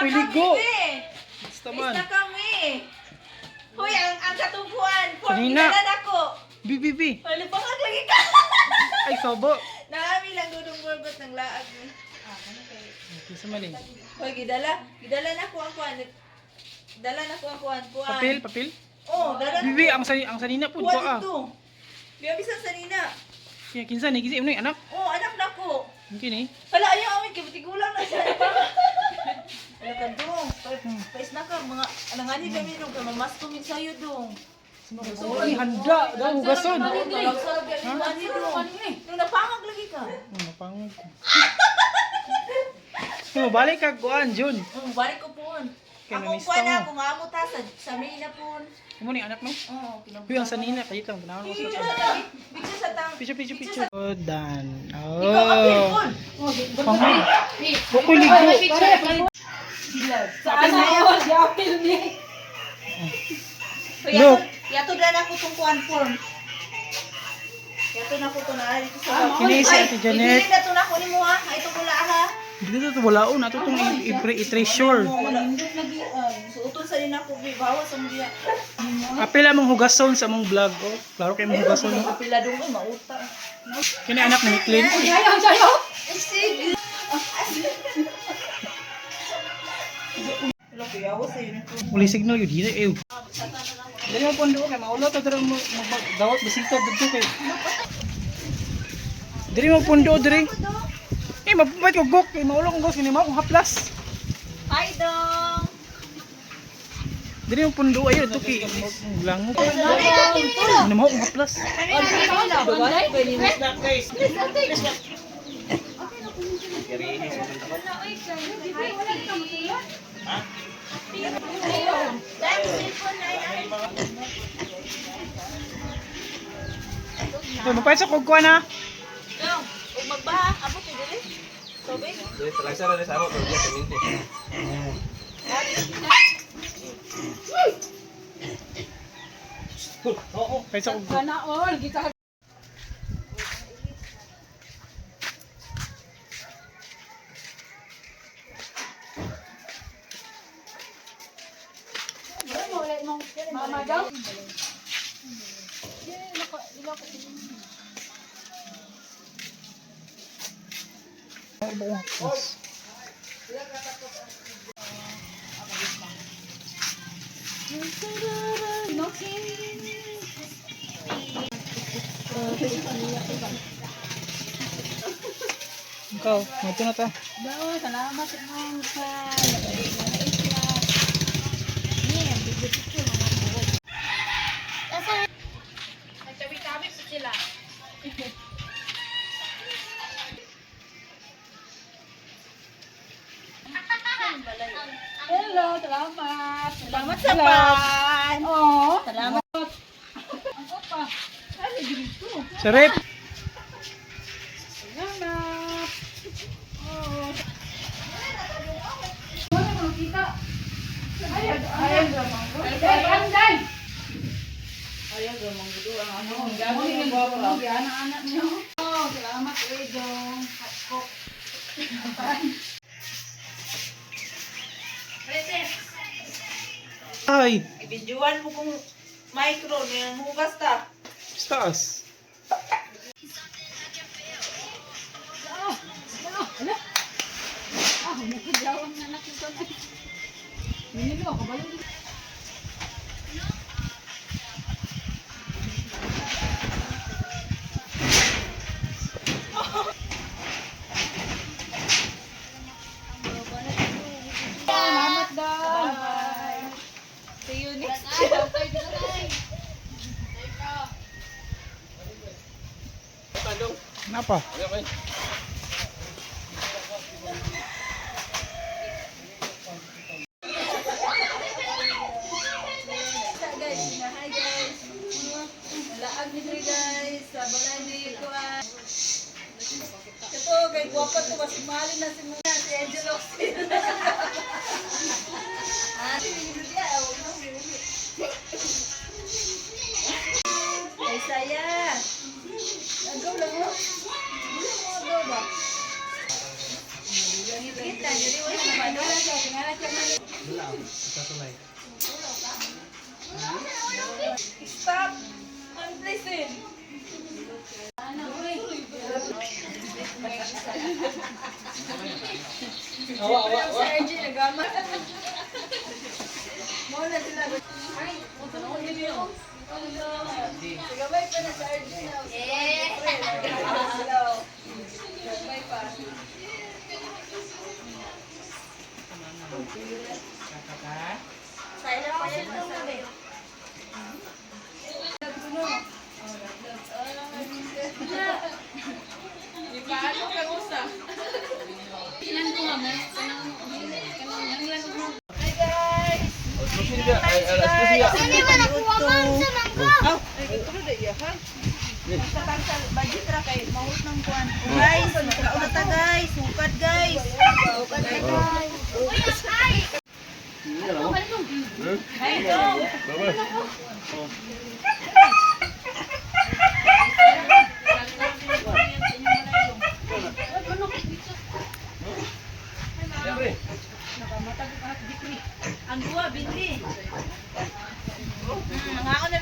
Ako'y ligo. Basta man. Basta kami. Hoy, ang katubuan. Kanina. Pinalan ako. Bibi. Ano pa lagi ka? Ay, sobo. Nami lang gudong burgot ng laag ni. Ano kay? Kisa man eh. Hoy, gidala na ko ang kuan. Dala na ko ang kuan. Papel? Oh, dala. Bibi, ang sanina po ko ah. Ito. Biya bisan sanina. Kaya kinsa ni kisi imnoy anak. Oh, anak na ko. Mungkin eh. Hala, ayaw amin, kibutigulang na siya. Wala ka dong. Pais na ka, mga alangani kami nung kamamas kumin sa'yo dong. Ay, handa. Daw, hugason. Nung napangag lagi ka. Napangag ko. Balik ka, kuan, Jun. Balik ko po. Kaya Akong namista kuha na, mo. akong amo ta, sa may na po. Imo ni anak no? Oo, Uy, ang sanina. Kaya ito, panahon ko sa tao. Picture sa tang. Picture. Oh, done. Ikaw, apil, Oh. Paul. Panghul. Bukoy ligo. Saan na yun? Si apil ni. Look. Yato na ako itong kuhan form. Yato na ako ito na. Kini si Ate Janet. Ibigin na ito na ako ni mo ha. Ito pula ha. Dito to walaon ato tong i-treasure. Suuton sa rin ako. Bawas ang diya. Apila mong hugason sa mong vlog oh. Klaro kay mong hugason. Apila doon ay mauta. Kini anak ni Clean. Sayo. Sige. Wala ko yawas sa yun. Uli signal yun dito eh. Dali mo pondo kay maulot adto mo dawat bisita dito kay. Diri mo pondo diri. Eh mapapait ko gok kay maulong ko gos kini mo kung haplas. Hi dong. Diri mo pundo ayo to ki lango. Ano mo kung haplas? Ito mapait sa kugkuan na. Ug magbaha, abot ni dili. Tubig. Jadi terlaksana deh sama kalau dia keminti. Pait sa kugkuan. Mama daw. Ikaw, mato na ta. Salamat mo sa nagtabi-tabi po sila. Hello, salamat. Salamat sa pan. Oh, Salamat. ako pa. Ano dito? Sarip. Salamat. Oh. Ano mo kita? Ayun, ramanggo. Anday. Ayun, gamang gudo ang ano. Gamon ni Bobo, anak niyo. Oh, salamat Edong. Hakok. Ay, Ibidyoan mo kung micro ng hugas ta. taas. Nagkadawang anak nito na. Nilo, kabalo. Salamat daw. Bye. See you next time. Kenapa? Hi guys. Laag ni diri guys. Sa balay ni ko. Ito kay guwapo to mas mali na si Muna si Angelo. Ay saya. Agaw lang mo. Agaw ba? Kita, jadi wala na ba doon? Stop! Unpleasant! Sergi, nagamat. Muna sila. Ay, matanong niyo. Gabay pa na Sergi. Gabay pa. Saya pa yan na sabi. Paano ka usa? Ilan ko nga, kanang ilan ko. Hi guys! Lucia, alas Lucia. Sini man ako man sa mangko. Ay, ito na iya ha? Basta budget ra kay mahut ng kuan. Guys, nakauna ta guys, sukad guys. Sukad guys. Ay, dong. Ang duwa, bindi. Nangaon na